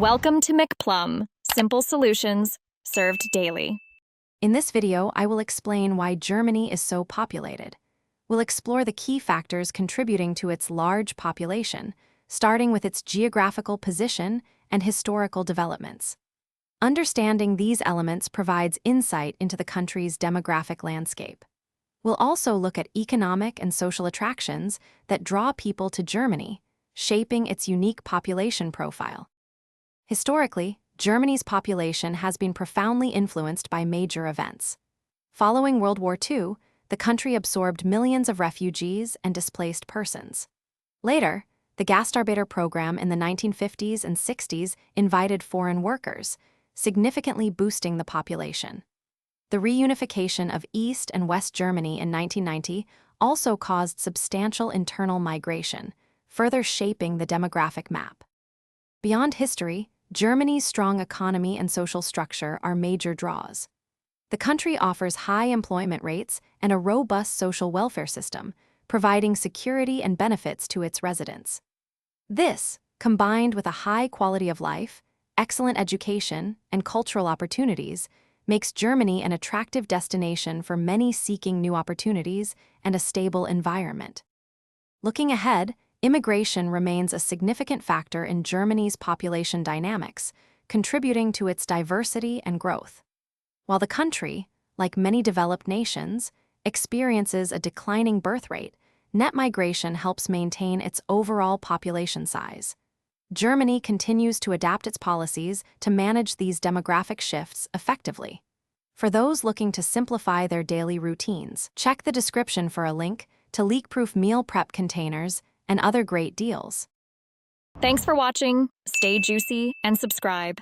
Welcome to McPlum, simple solutions served daily. In this video, I will explain why Germany is so populated. We'll explore the key factors contributing to its large population, starting with its geographical position and historical developments. Understanding these elements provides insight into the country's demographic landscape. We'll also look at economic and social attractions that draw people to Germany, shaping its unique population profile. Historically, Germany's population has been profoundly influenced by major events. Following World War II, the country absorbed millions of refugees and displaced persons. Later, the Gastarbeiter program in the 1950s and 60s invited foreign workers, significantly boosting the population. The reunification of East and West Germany in 1990 also caused substantial internal migration, further shaping the demographic map. Beyond history, Germany's strong economy and social structure are major draws. The country offers high employment rates and a robust social welfare system, providing security and benefits to its residents. This, combined with a high quality of life, excellent education, and cultural opportunities, makes Germany an attractive destination for many seeking new opportunities and a stable environment. Looking ahead, immigration remains a significant factor in Germany's population dynamics, contributing to its diversity and growth. While the country, like many developed nations, experiences a declining birth rate, net migration helps maintain its overall population size. Germany continues to adapt its policies to manage these demographic shifts effectively. For those looking to simplify their daily routines, check the description for a link to leak-proof meal prep containers and other great deals. Thanks for watching. Stay juicy and subscribe.